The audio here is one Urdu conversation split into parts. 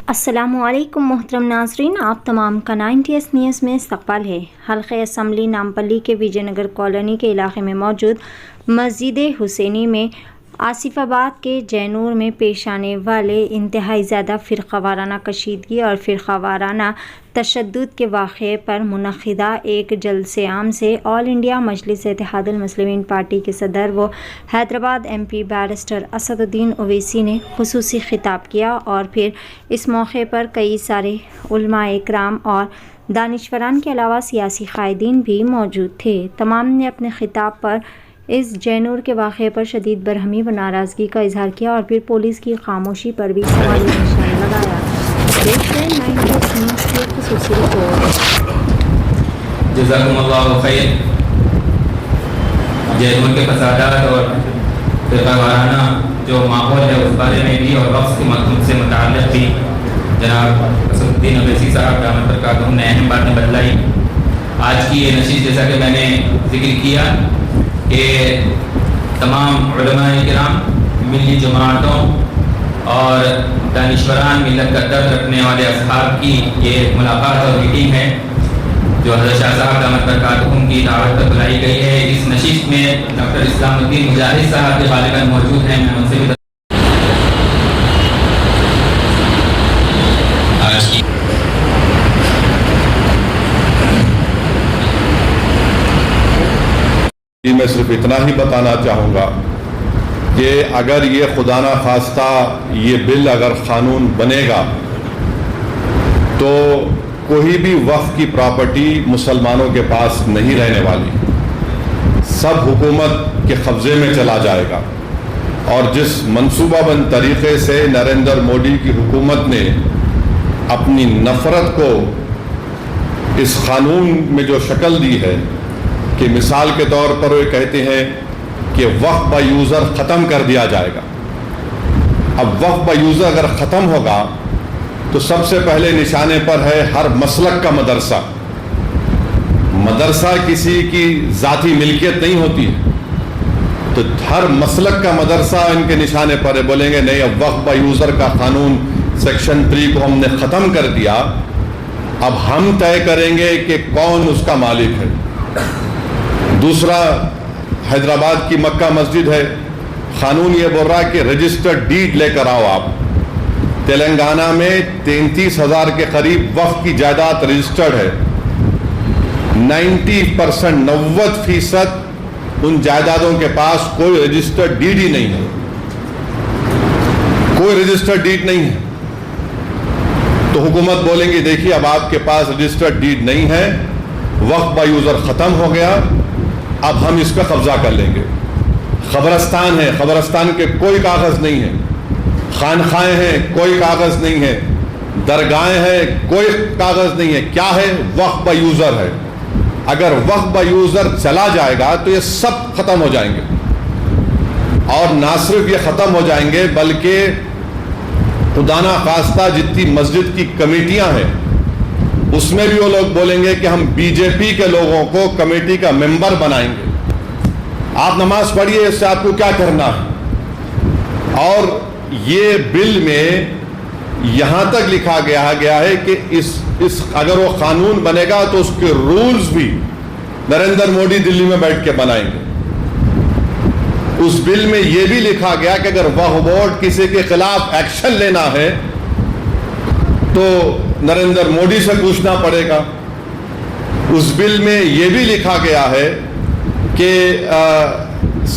السلام علیکم محترم ناظرین، آپ تمام کا 90S نیوز میں استقبال ہے۔ حلقہ اسمبلی نامپلی کے وجے نگر کالونی کے علاقے میں موجود مسجد حسینی میں آصف آباد کے جینور میں پیش آنے والے انتہائی زیادہ فرقہ وارانہ کشیدگی اور فرقہ وارانہ تشدد کے واقعے پر منعقدہ ایک جلسہ عام سے آل انڈیا مجلس اتحاد المسلمین پارٹی کے صدر و حیدرآباد MP بیرسٹر اسد الدین اویسی نے خصوصی خطاب کیا، اور پھر اس موقع پر کئی سارے علماء اکرام اور دانشوران کے علاوہ سیاسی قائدین بھی موجود تھے۔ تمام نے اپنے خطاب پر اس جینور کے واقعے پر شدید برہمی و ناراضگی کا اظہار کیا، اور پھر پولیس کی خاموشی پر بھی سوالی نشان لگایا۔ دیکھتے ہیں 90S نیوز کی خصوصی رپورٹ۔ جزاکم اللہ خیر۔ جینور کے فسادات اور فرقہ وارانہ جو ماحول ہے اس بارے میں بھی اور وقت سے متعلق بھی جناب اسد الدین اویسی صاحب دامت برکاتہ نے اہم باتیں بتلائی۔ آج کی یہ نشست جیسا کہ میں نے ذکر کیا کہ تمام علماء کرام، ملی جماعتوں اور دانشوران، ملت کا درد رکھنے والے اصحاب کی یہ ملاقات اور میٹنگ ہے جو حضرت شاہ صاحب دامت برکاتہم کی دعوت پر بلائی گئی ہے۔ اس نشست میں ڈاکٹر اسلام الدین مجاہد صاحب کے غالباً موجود ہیں، میں ان سے بھی میں صرف اتنا ہی بتانا چاہوں گا کہ اگر یہ خدا نہ خواستہ یہ بل اگر قانون بنے گا تو کوئی بھی وقف کی پراپرٹی مسلمانوں کے پاس نہیں رہنے والی، سب حکومت کے قبضے میں چلا جائے گا۔ اور جس منصوبہ بند طریقے سے نریندر مودی کی حکومت نے اپنی نفرت کو اس قانون میں جو شکل دی ہے کہ مثال کے طور پر وہ کہتے ہیں کہ وقف با یوزر ختم کر دیا جائے گا۔ اب وقف با یوزر اگر ختم ہوگا تو سب سے پہلے نشانے پر ہے ہر مسلک کا مدرسہ۔ مدرسہ کسی کی ذاتی ملکیت نہیں ہوتی ہے، تو ہر مسلک کا مدرسہ ان کے نشانے پر ہے۔ بولیں گے نہیں، اب وقف با یوزر کا قانون سیکشن 3 کو ہم نے ختم کر دیا، اب ہم طے کریں گے کہ کون اس کا مالک ہے۔ دوسرا، حیدرآباد کی مکہ مسجد ہے، قانون یہ بول رہا ہے کہ رجسٹرڈ ڈیڈ لے کر آؤ آپ۔ تلنگانہ میں 33,000 کے قریب وقف کی جائیداد رجسٹرڈ ہے۔ 90% ان جائیدادوں کے پاس کوئی رجسٹرڈ ڈیڈ ہی نہیں ہے، کوئی رجسٹرڈ ڈیڈ نہیں ہے۔ تو حکومت بولیں گی دیکھیے اب آپ کے پاس رجسٹرڈ ڈیڈ نہیں ہے، وقف با یوزر ختم ہو گیا، اب ہم اس پہ قبضہ کر لیں گے۔ قبرستان ہے، قبرستان کے کوئی کاغذ نہیں ہے، خانقاہیں ہیں، کوئی کاغذ نہیں ہے، درگاہیں ہیں، کوئی کاغذ نہیں ہے۔ کیا ہے؟ وقف با یوزر ہے۔ اگر وقف با یوزر چلا جائے گا تو یہ سب ختم ہو جائیں گے، اور نہ صرف یہ ختم ہو جائیں گے بلکہ خدا نہ خواستہ جتنی مسجد کی کمیٹیاں ہیں اس میں بھی وہ لوگ بولیں گے کہ ہم BJP کے لوگوں کو کمیٹی کا ممبر بنائیں گے۔ آپ نماز پڑھیے، اس سے آپ کو کیا کرنا ہے؟ اور یہ بل میں یہاں تک لکھا گیا ہے کہ اس اگر وہ قانون بنے گا تو اس کے رولز بھی نریندر مودی دلی میں بیٹھ کے بنائیں گے۔ اس بل میں یہ بھی لکھا گیا کہ اگر وقف بورڈ کسی کے خلاف ایکشن لینا ہے تو نریندر مودی سے پوچھنا پڑے گا۔ اس بل میں یہ بھی لکھا گیا ہے کہ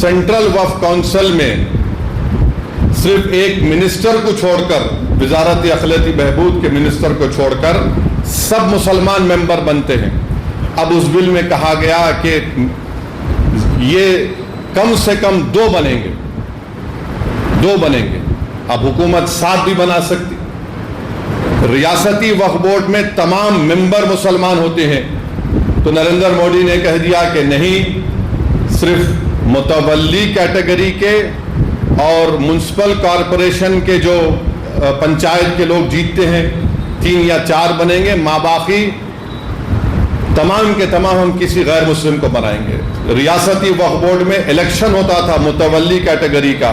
سینٹرل وقف کونسل میں صرف ایک منسٹر کو چھوڑ کر، وزارت اقلیتی بہبود کے منسٹر کو چھوڑ کر سب مسلمان ممبر بنتے ہیں۔ اب اس بل میں کہا گیا کہ یہ کم سے کم 2 بنیں گے، 2 بنیں گے۔ اب حکومت 7 بھی بنا سکتی۔ ریاستی وقف بورڈ میں تمام ممبر مسلمان ہوتے ہیں، تو نریندر مودی نے کہہ دیا کہ نہیں، صرف متولی کیٹیگری کے اور میونسپل کارپوریشن کے جو پنچایت کے لوگ جیتتے ہیں 3 یا 4 بنیں گے، باقی تمام کے تمام ہم کسی غیر مسلم کو بنائیں گے۔ ریاستی وقف بورڈ میں الیکشن ہوتا تھا متولی کیٹیگری کا،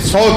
100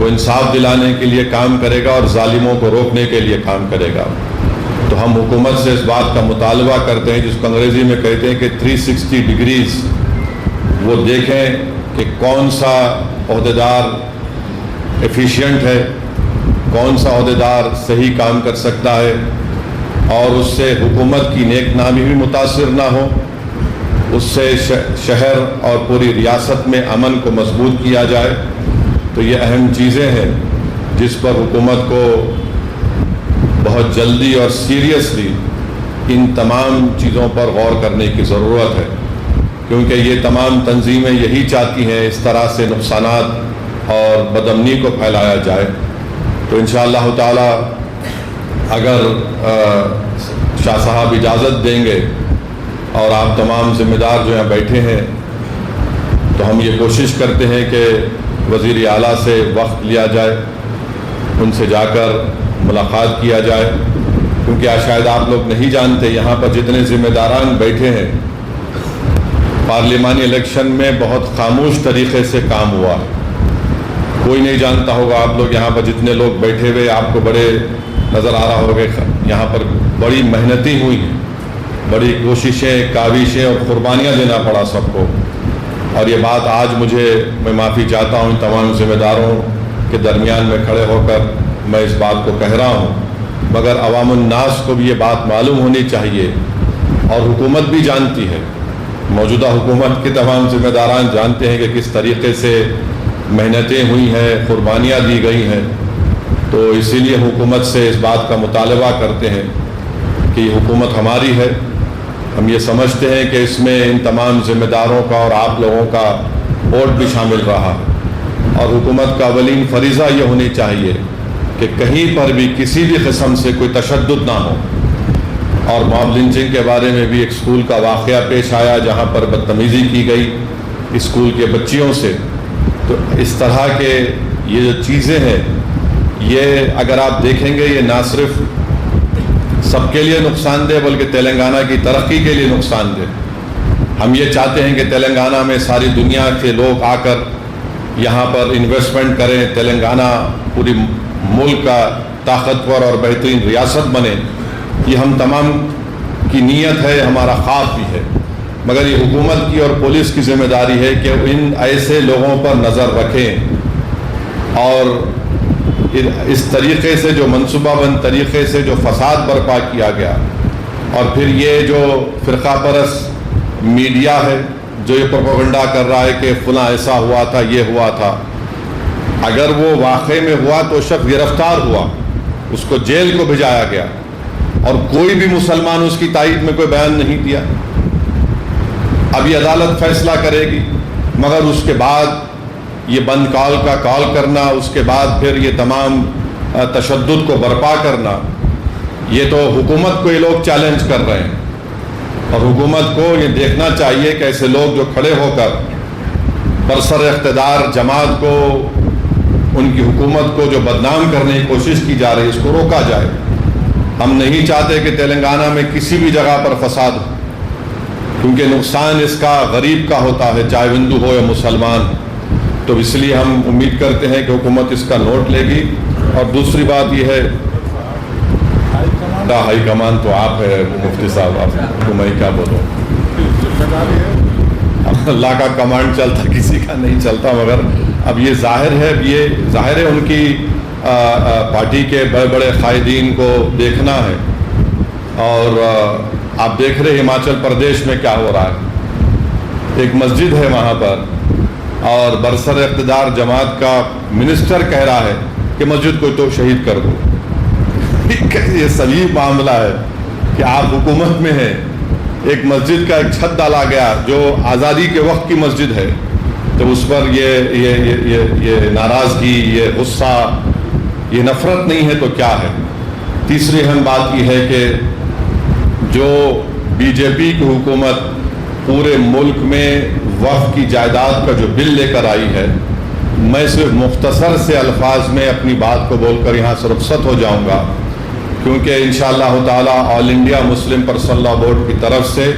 وہ انصاف دلانے کے لیے کام کرے گا اور ظالموں کو روکنے کے لیے کام کرے گا. تو ہم حکومت سے اس بات کا مطالبہ کرتے ہیں جس کو انگریزی میں کہتے ہیں کہ 360 ڈگریز وہ دیکھیں کہ کون سا عہدیدار ایفیشینٹ ہے, کون سا عہدیدار صحیح کام کر سکتا ہے, اور اس سے حکومت کی نیک نامی بھی متاثر نہ ہو, اس سے شہر اور پوری ریاست میں امن کو مضبوط کیا جائے. تو یہ اہم چیزیں ہیں جس پر حکومت کو بہت جلدی اور سیریسلی ان تمام چیزوں پر غور کرنے کی ضرورت ہے, کیونکہ یہ تمام تنظیمیں یہی چاہتی ہیں اس طرح سے نقصانات اور بدامنی کو پھیلایا جائے. تو انشاءاللہ تعالی اگر شاہ صاحب اجازت دیں گے اور آپ تمام ذمہ دار جو ہیں بیٹھے ہیں, تو ہم یہ کوشش کرتے ہیں کہ وزیر اعلیٰ سے وقت لیا جائے, ان سے جا کر ملاقات کیا جائے, کیونکہ شاید آپ لوگ نہیں جانتے یہاں پر جتنے ذمہ داران بیٹھے ہیں پارلیمانی الیکشن میں بہت خاموش طریقے سے کام ہوا. کوئی نہیں جانتا ہوگا, آپ لوگ یہاں پر جتنے لوگ بیٹھے ہوئے آپ کو بڑے نظر آ رہا ہوگا, یہاں پر بڑی محنتیں ہوئی ہیں, بڑی کوششیں, کاوشیں اور قربانیاں دینا پڑا سب کو. اور یہ بات آج میں معافی چاہتا ہوں تمام ذمہ داروں کے درمیان میں کھڑے ہو کر میں اس بات کو کہہ رہا ہوں, مگر عوام الناس کو بھی یہ بات معلوم ہونی چاہیے, اور حکومت بھی جانتی ہے, موجودہ حکومت کے تمام ذمہ داران جانتے ہیں کہ کس طریقے سے محنتیں ہوئی ہیں, قربانیاں دی گئی ہیں. تو اسی لیے حکومت سے اس بات کا مطالبہ کرتے ہیں کہ یہ حکومت ہماری ہے, ہم یہ سمجھتے ہیں کہ اس میں ان تمام ذمہ داروں کا اور آپ لوگوں کا ووٹ بھی شامل رہا, اور حکومت کا اولین فریضہ یہ ہونی چاہیے کہ کہیں پر بھی کسی بھی قسم سے کوئی تشدد نہ ہو. اور ماب لنچنگ کے بارے میں بھی ایک اسکول کا واقعہ پیش آیا جہاں پر بدتمیزی کی گئی اسکول کے بچیوں سے. تو اس طرح کے یہ جو چیزیں ہیں یہ اگر آپ دیکھیں گے یہ نہ صرف سب کے لیے نقصان دہ بلکہ تلنگانہ کی ترقی کے لیے نقصان دہ. ہم یہ چاہتے ہیں کہ تلنگانہ میں ساری دنیا کے لوگ آ کر یہاں پر انویسٹمنٹ کریں, تلنگانہ پوری ملک کا طاقتور اور بہترین ریاست بنے. یہ ہم تمام کی نیت ہے, ہمارا خواب بھی ہے, مگر یہ حکومت کی اور پولیس کی ذمہ داری ہے کہ ان ایسے لوگوں پر نظر رکھیں اور اس طریقے سے جو منصوبہ بند طریقے سے جو فساد برپا کیا گیا, اور پھر یہ جو فرقہ پرست میڈیا ہے جو یہ پروپیگنڈا کر رہا ہے کہ فلاں ایسا ہوا تھا, یہ ہوا تھا, اگر وہ واقعے میں ہوا تو شخص گرفتار ہوا, اس کو جیل کو بھیجایا گیا, اور کوئی بھی مسلمان اس کی تائید میں کوئی بیان نہیں دیا. اب یہ عدالت فیصلہ کرے گی, مگر اس کے بعد یہ بند کال کا کال کرنا, اس کے بعد پھر یہ تمام تشدد کو برپا کرنا, یہ تو حکومت کو یہ لوگ چیلنج کر رہے ہیں. اور حکومت کو یہ دیکھنا چاہیے کہ ایسے لوگ جو کھڑے ہو کر برسر اقتدار جماعت کو, ان کی حکومت کو جو بدنام کرنے کی کوشش کی جا رہی ہے, اس کو روکا جائے. ہم نہیں چاہتے کہ تلنگانہ میں کسی بھی جگہ پر فساد ہو, کیونکہ نقصان اس کا غریب کا ہوتا ہے, چاہے ہندو ہو یا مسلمان. تو اس لیے ہم امید کرتے ہیں کہ حکومت اس کا نوٹ لے گی. اور دوسری بات یہ ہے, ہائی کمان تو آپ ہے مفتی صاحب, آپ کو میں کیا بولوں, اللہ کا کمانڈ چلتا کسی کا نہیں چلتا, مگر اب یہ ظاہر ہے ان کی پارٹی کے بڑے بڑے قائدین کو دیکھنا ہے. اور آپ دیکھ رہے ہماچل پردیش میں کیا ہو رہا ہے, ایک مسجد ہے وہاں پر, اور برسر اقتدار جماعت کا منسٹر کہہ رہا ہے کہ مسجد کو تو شہید کر دو. یہ صحیح معاملہ ہے کہ آپ حکومت میں ہیں, ایک مسجد کا ایک چھت ڈالا گیا جو آزادی کے وقت کی مسجد ہے, تو اس پر یہ ناراضگی, یہ غصہ, یہ نفرت نہیں ہے تو کیا ہے. تیسری اہم بات یہ ہے کہ جو بی جے پی کی حکومت پورے ملک میں وقف کی جائیداد کا جو بل لے کر آئی ہے, میں صرف مختصر سے الفاظ میں اپنی بات کو بول کر یہاں سے رخصت ہو جاؤں گا, کیونکہ انشاءاللہ تعالی all India Muslim personal law board کی طرف سے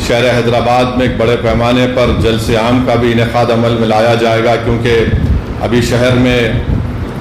شہر حیدرآباد میں ایک بڑے پیمانے پر جلسے عام کا بھی انعقاد عمل میں لایا جائے گا, کیونکہ ابھی شہر میں